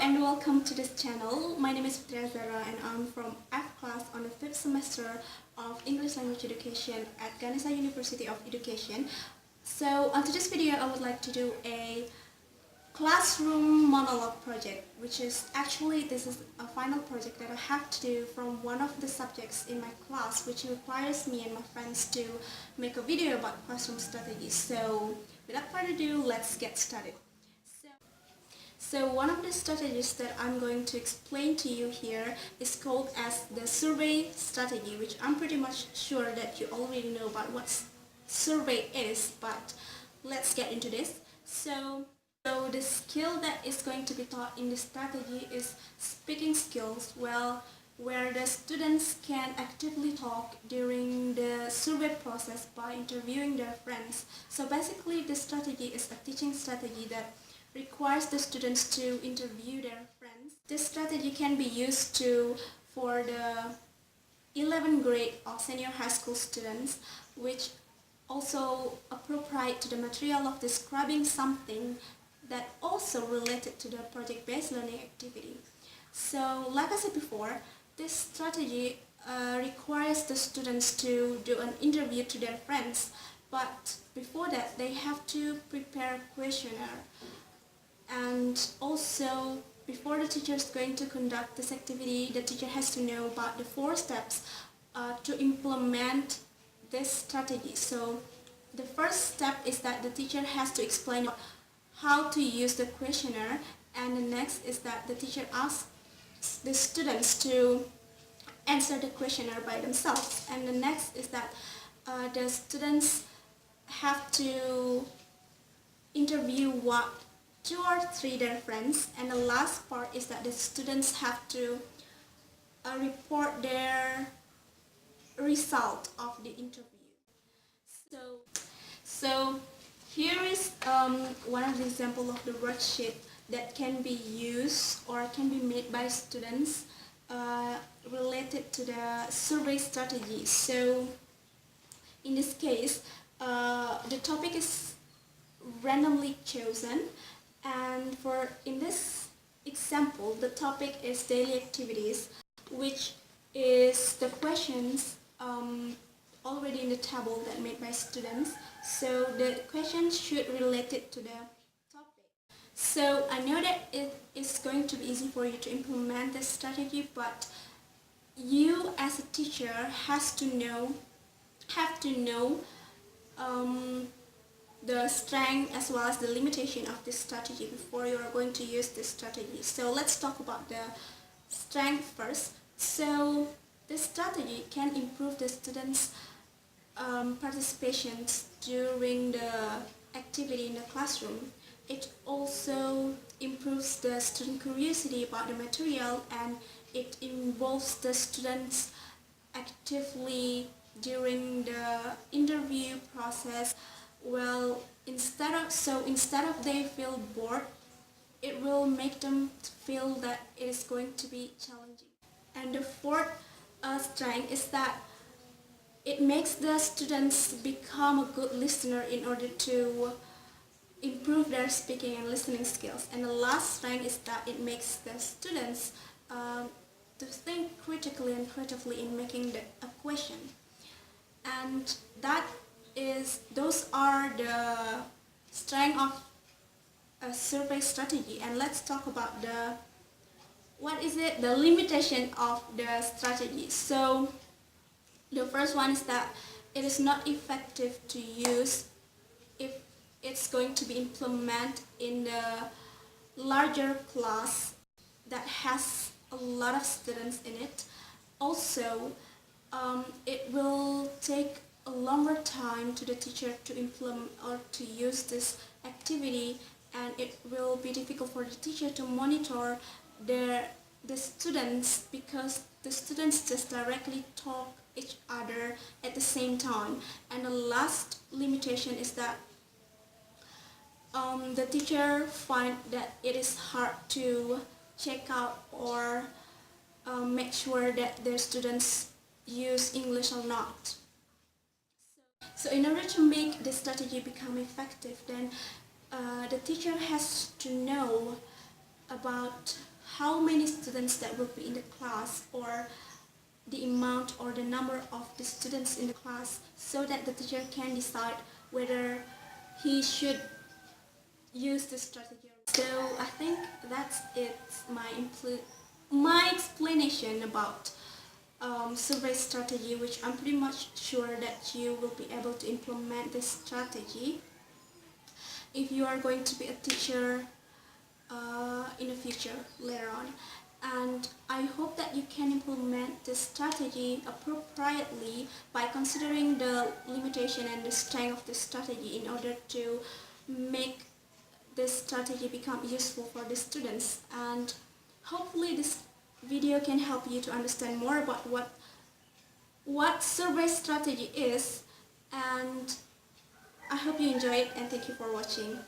and welcome to this channel. My name is Fitria Zara and I'm from F class on the 5th semester of English Language Education at Ganesha University of Education. So on today's video I would like to do a classroom monologue project, which is actually this is a final project that I have to do from one of the subjects in my class, which requires me and my friends to make a video about classroom strategies. So without further ado, let's get started. So one of the strategies that I'm going to explain to you here is called as the survey strategy, which I'm pretty much sure that you already know about what survey is, but let's get into this. So the skill that is going to be taught in the strategy is speaking skills, where the students can actively talk during the survey process by interviewing their friends. So basically the strategy is a teaching strategy that requires the students to interview their friends. This strategy can be used for the 11th grade or senior high school students, which also appropriate to the material of describing something that also related to the project-based learning activity. So like I said before, this strategy requires the students to do an interview to their friends, but before that they have to prepare a questionnaire. And also, before the teacher is going to conduct this activity, the teacher has to know about the 4 steps to implement this strategy. So the first step is that the teacher has to explain how to use the questionnaire, and the next is that the teacher asks the students to answer the questionnaire by themselves, and the next is that the students have to interview 2 or 3 their friends, and the last part is that the students have to report their result of the interview. So here is one of the example of the worksheet that can be used or can be made by students related to the survey strategy. So in this case, the topic is randomly chosen, and in this example the topic is daily activities, which is the questions already in the table that made by students. So the questions should relate it to the topic. So I know that it is going to be easy for you to implement this strategy, but you as a teacher have to know the strength as well as the limitation of this strategy before you are going to use this strategy. So let's talk about the strength first. So this strategy can improve the students' participation during the activity in the classroom. It also improves the student curiosity about the material, and it involves the students actively during the interview process. Well, instead of they feel bored, it will make them feel that it is going to be challenging. And the fourth strength is that it makes the students become a good listener in order to improve their speaking and listening skills. And the last strength is that it makes the students to think critically and creatively in making a question. And those are the strength of a survey strategy. And let's talk about the limitation of the strategy. So the first one is that it is not effective to use if it's going to be implemented in the larger class that has a lot of students in it. Also, it will take a longer time to the teacher to implement or to use this activity, and it will be difficult for the teacher to monitor the students, because the students just directly talk each other at the same time. And the last limitation is that the teacher find that it is hard to check out or make sure that their students use English or not. So in order to make this strategy become effective, then the teacher has to know about how many students that will be in the class, or the amount or the number of the students in the class, so that the teacher can decide whether he should use this strategy. So I think that's it, my explanation about survey strategy, which I'm pretty much sure that you will be able to implement this strategy if you are going to be a teacher in the future later on. And I hope that you can implement this strategy appropriately by considering the limitation and the strength of the strategy in order to make this strategy become useful for the students. And hopefully this video can help you to understand more about what survey strategy is, and I hope you enjoy it, and thank you for watching.